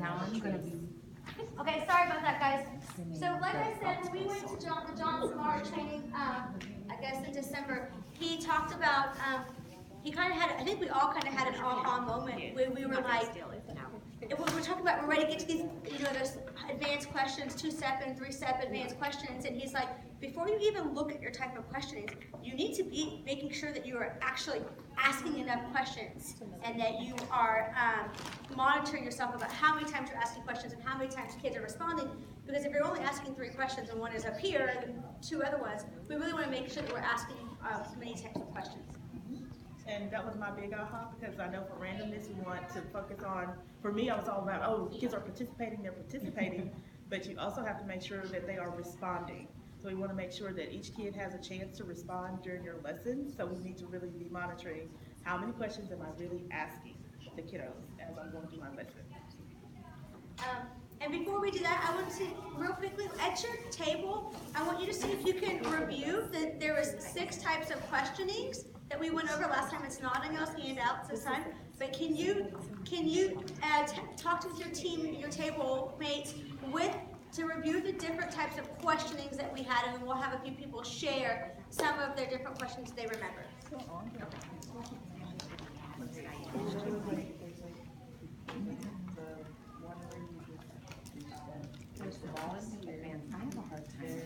now I'm gonna be. Okay, sorry about that, guys. So like I said, when we went to the John Samara training, I guess in December, he talked about, he kind of had, I think we all kind of had an aha moment where we were like, we're talking about, we're ready to get to these, those advanced questions, 2-step and 3-step advanced questions, and he's like, before you even look at your type of questioning, you need to be making sure that you are actually asking enough questions and that you are monitoring yourself about how many times you're asking questions and how many times kids are responding, because if you're only asking 3 questions and one is up here and 2 other ones, we really want to make sure that we're asking many types of questions. And that was my big aha, because I know for randomness we want to focus on, for me I was all about, oh, kids are participating, they're participating, but you also have to make sure that they are responding. So we want to make sure that each kid has a chance to respond during your lessons, so we need to really be monitoring how many questions am I really asking the kiddos as I'm going through my lesson. And before we do that, I want to real quickly, at your table, I want you to see if you can review that there was 6 types of questionings that we went over last time. It's not in those handouts this time, but can you talk with your team, your table mates, to review the different types of questionings that we had, and then we'll have a few people share some of their different questions they remember. First of all, I have a hard time.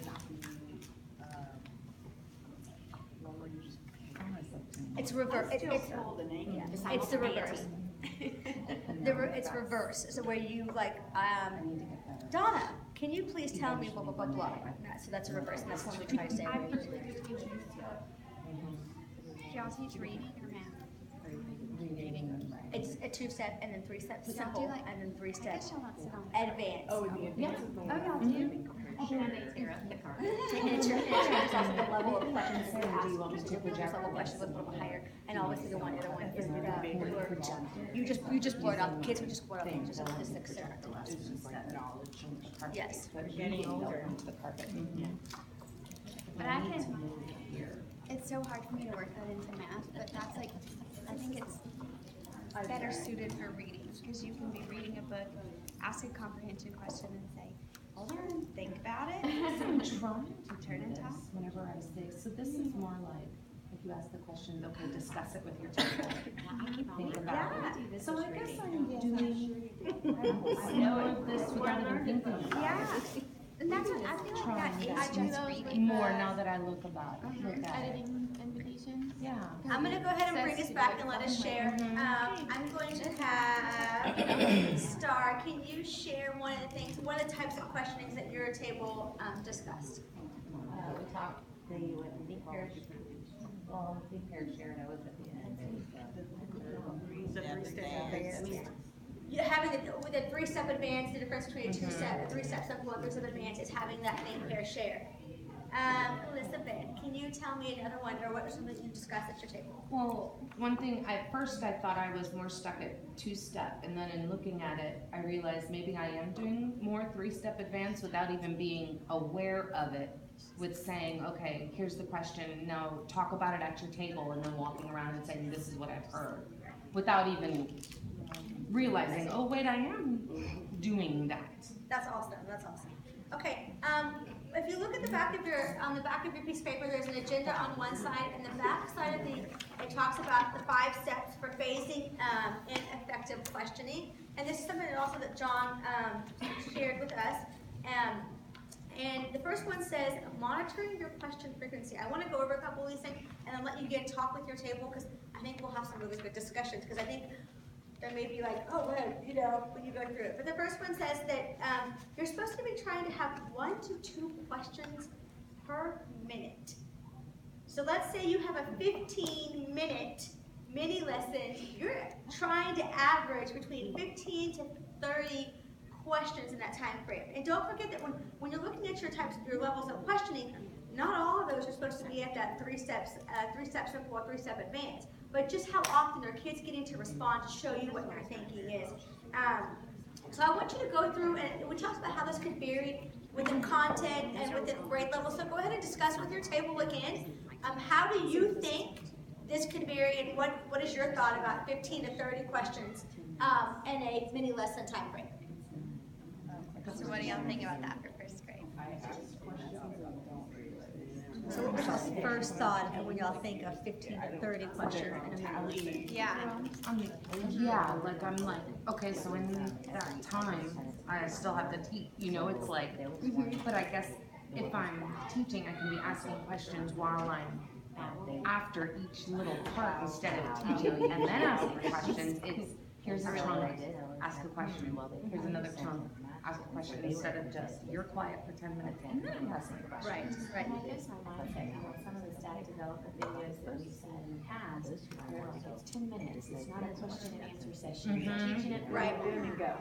It's reverse. It's the reverse. It's reverse. So where you like, Donna, can you please tell me blah blah blah blah? So that's a reverse, and that's when we try to say. I'm usually confused. Y'all teach reading or math? Reading. It's a 2-step and then 3-step So simple do like, and then I 3-step guess y'all not sit on. advanced. Oh, the advanced. Oh, y'all do? And it's also the level of questions that you ask. Your previous level question was a little higher, and obviously the other one is you just blurt out. Kids would just blurt out the answers of the 6 step. Yes. But I can, it's so hard for me to work that into math, but that's like, I think it's better suited for reading, because you can be reading a book, ask a comprehension question and say, hold on, think about it. I'm trying to Turn and do talk. this whenever I say, so this is more like, if you ask the question, okay, discuss it with your teacher. Think about it. So I guess I'm doing, I know this without even thinking about it. Yeah, and that's what, I feel like that is Trying just to reading. more now that I look about it, look at it. Editing invitations. Yeah. I'm gonna go ahead and bring us back and let us share. I'm going to have Star. Can you share one of the types of questionings that your table discussed? We talked, they went in think pair, well, think pair shared, I was at the end. The 3-step advanced. You having with a 3-step advance, the difference between a 2-step, a 3-step simple, and 3-step advance is having that think pair share. Elizabeth, can you tell me another one, or what was something you discussed at your table? Well, one thing, at first I thought I was more stuck at 2-step, and then in looking at it, I realized maybe I am doing more 3-step advance without even being aware of it, with saying, okay, here's the question, now talk about it at your table, and then walking around and saying, this is what I've heard, without even realizing, oh wait, I am doing that. That's awesome. That's awesome. Okay. If you look at the back of on the back of your piece of paper, there's an agenda on one side, and the back side of it talks about the 5 steps for phasing in effective questioning. And this is something that John shared with us. And the first one says, monitoring your question frequency. I want to go over a couple of these things and then let you get talk with your table, because I think we'll have some really good discussions, because I think there may be like, oh, well, when you go through it. But the first one says that you're supposed to be trying to have 1 to 2 questions per minute. So let's say you have a 15-minute mini lesson. You're trying to average between 15 to 30 questions in that time frame. And don't forget that when you're looking at your levels of questioning, not all of those are supposed to be at that 3-step simple or 3-step advanced. But just how often are kids getting to respond to show you what their thinking is. So I want you to go through, and we talked about how this could vary within content and within grade level. So go ahead and discuss with your table again. How do you think this could vary, and what is your thought about 15 to 30 questions in a mini lesson time frame? So what do y'all think about that for first grade? So what was y'all's first thought when y'all think of 15 to 30 questions in a minute? Yeah. Yeah, like I'm like, okay, so in that time, I still have to teach, it's like, but I guess if I'm teaching, I can be asking questions while I'm after each little part instead of teaching and then asking questions. It's, here's a chunk, ask a question, here's another chunk, ask a question, instead of just, you're quiet for 10 minutes and then you ask a question. Right, right. Here's my mindset, some of the staff development videos that we've seen in the past, they're like, it's 10 minutes, it's not a question and answer session, you're teaching it right, boom and go.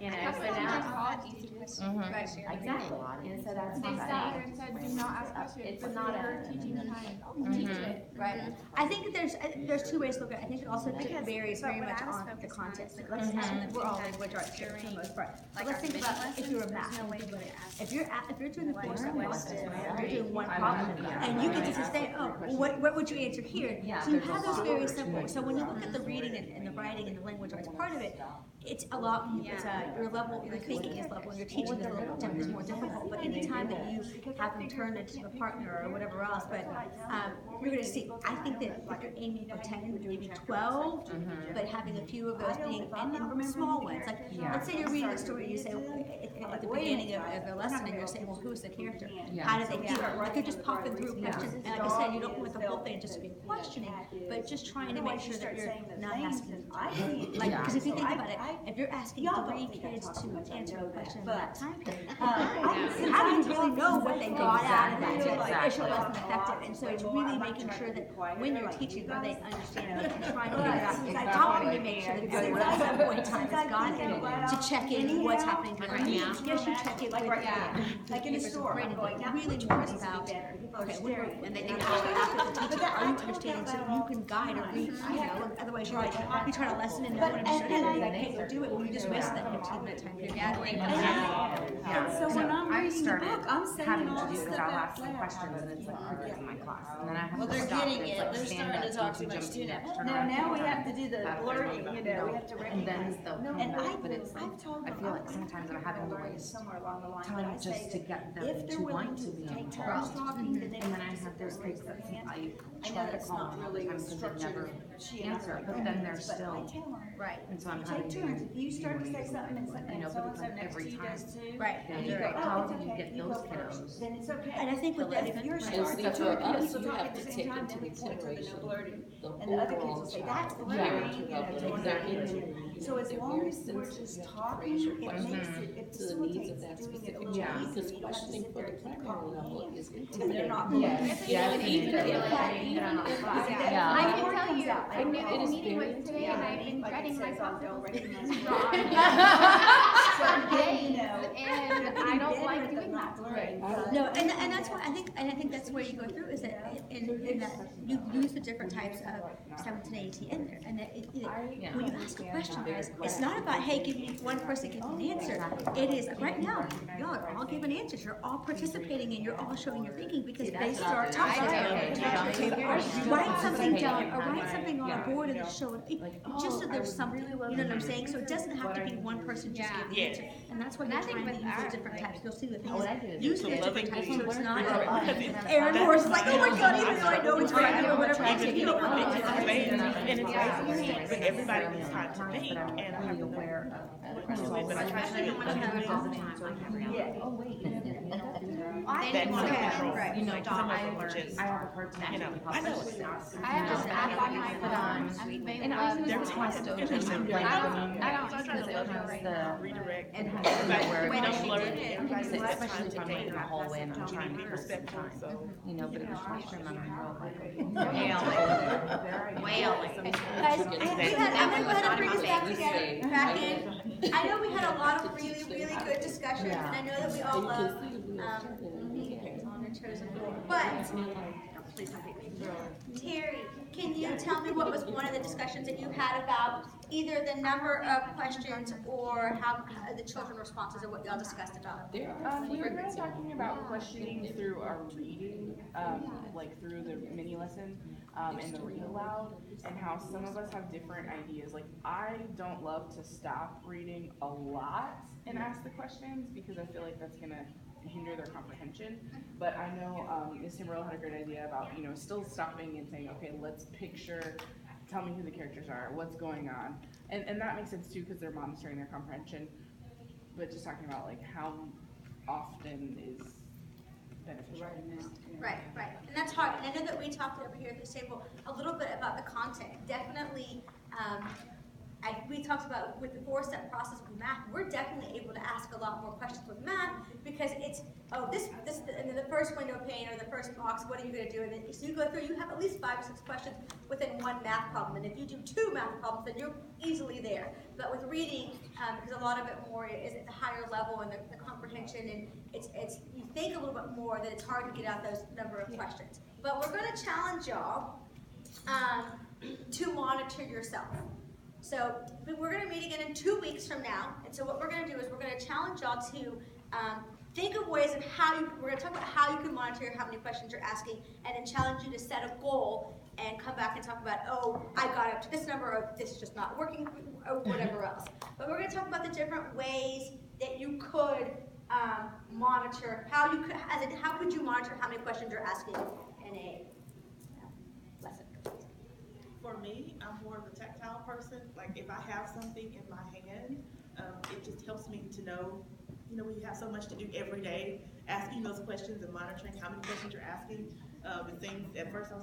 You know, That's so what now, called easy questions. Right. exactly, and so that's They my sat there thing. and said, do not ask questions, It's but not not a- teaching time. Teach it. Right. I think that there's two ways to look at it. I think it also varies very what much I was on the focused on content. is Like, the let's question we're all that language arts here for the most part. Like But let's our think about vision if you're a lessons, math. there's no way to ask. If you're doing the course What questions, was you're doing one problem, and you get to just say, oh, well, what would you answer here? So you have those very simple. So when you look at the reading and the writing and the language arts part of it, it's a lot. It's your level, your thinking is level, and your teaching is a little different, is more difficult. But anytime that you have them turned into a partner or whatever else, but you're going to see. I think that if you're aiming for 10, maybe 12, but having a few of those being and small ones, like let's say you're reading a story, you say at the beginning of the lesson, and you're saying, well, who's the character? How did they feel? Like you're just popping through questions, and like I said, you don't want the whole thing just to be questioning, but just trying to make sure that you're not asking. Like, because if you think about it, if you're asking 3 kids to answer a question in that time period, how do you really know what they got out of that? So like, it wasn't effective, and so it's really making sure that when you're teaching, that they understand it and trying to figure out how can you make sure that everyone at some point in time has got it to check in what's happening right now. Yes, you check it with Like in a store, I'm going down. really more about, okay, and they think after the teacher, are you understanding, so you can guide or read, otherwise you're like, you try to lesson and no one understands, you're like, hey, go do it, and you just waste that 15-minute time period. Yeah, So when I'm I reading the started book, I'm saying having all to do, this because stuff I'll out ask them loud. questions and it's like crickets in my class, and then I have Well, to they're stop, getting it's it. like They're stand starting up, to talk teach, too much jump to to them. next, turn Now, around, now we turn have to around, do the have to blurting, remember, you know, we have to And then recognize. they'll come And back, but it's like, I've told I them, feel like I'll sometimes I'm put having to the waste somewhere along the line, time but I just say to that get them if to they're want willing to to be take turns involved. talking, then they And then can I just have those raise kids their that hand. I I know try to that's call not them all the really time because they structured. never She and I answer, like but that, then they're but still, I tell them, Right. and so I'm you having take to. turns, if you start to say something and You know, so but and it's so like next every to you time. does too. Right. And you You go, go, how oh, do it's you okay, get you those go first, kiddos? then it's okay. And I think with But that, if you're right. starting see, to for talk us, people you talk have at the to same take time, into then we point to the no consideration blurting. the And the other kids overall will say, child. that's Yeah. blurting, you know, they want that into. So as If long you're as we're sensitive just enough to talking, raise your it question makes it, it to the needs of facilitates that doing it a specific little child, easier. because You don't have to questioning sit for there the and keep primary level copying. is And they're intimidating. not. Yes, yes, And even if, Yeah. yeah. I can tell you, I knew It this is meeting very was today, and I've been Like it dreading my says on don't possible recognize. for days, and I don't like doing that. No, and that's why I think that's where you go through is that in that you use the different types of 17 AT in there, and that when you ask a question, guys, it's not about hey, give me one person give me an answer. It is right now, y'all are all giving answers. You're all participating and you're all showing your thinking because they start talking. Write something down or write something on a board and just show it. Just so there's something, you know what I'm saying? So it doesn't have to be one person just give the answer, and that's why you're trying to use the different types. You'll see the things. Use the different types, so it's not. Aaron Morris is like, oh my God, even though I know it's right or whatever. You don't want to And it's right, but everybody needs time to think, and I have to aware of what to do, but I try to do it. Oh, wait. I That's didn't want to control. right. You know, Some of I them are just, have a hard time. you know, keeping I know up. it's not. I have this app on my phone, And I use They're my taught stogies because to they're like, I don't So I try to use let it. them redirect. and Everybody, where we don't she blur did it, it, everybody needs especially time if to I'm in think. the hallway and I'm You trying need to to be be respectful, respectful, so. you know, but in the classroom, I'm Guys, I'm gonna go ahead and bring us back together, back in. I know we had a lot of really, really good discussions, and I know that we all love, chosen board. But, please don't hate me. Terry, can you tell me what was one of the discussions that you had about either the number of questions or how the children responses or what y'all discussed about. We were kind of talking about questioning through our reading, like through the mini lesson, and the read aloud, and how some of us have different ideas. Like, I don't love to stop reading a lot and ask the questions because I feel like that's gonna hinder their comprehension. But I know Ms. Timberell had a great idea about, still stopping and saying, okay, let's picture, tell me who the characters are, what's going on. And that makes sense too, because they're monitoring their comprehension. But just talking about like how often is beneficial. Right, and that's hard, and I know that we talked over here at this table a little bit about the content, definitely, we talked about with the 4-step process with math, we're definitely able to ask a lot more questions with math, because it's, this, and then the first window pane or the first box, what are you gonna do, and then, so you go through, you have at least 5 or 6 questions within one math problem, and if you do 2 math problems, then you're easily there, but with reading, because a lot of it more is at the higher level and the comprehension, and it's, you think a little bit more that it's hard to get out those number of questions. But we're gonna challenge y'all, to monitor yourself. So we're gonna meet again in 2 weeks from now, and so what we're gonna do is we're gonna challenge y'all to think of ways of we're gonna talk about how you can monitor how many questions you're asking, and then challenge you to set a goal and come back and talk about, I got up to this number, or this is just not working, or whatever else. But we're gonna talk about the different ways that you could monitor, how could you monitor how many questions you're asking in a lesson? For me, I'm more of a tactile person. Like, if I have something in my hand, it just helps me to know, when you have so much to do every day, asking those questions and monitoring how many questions you're asking, and things, at first I was like,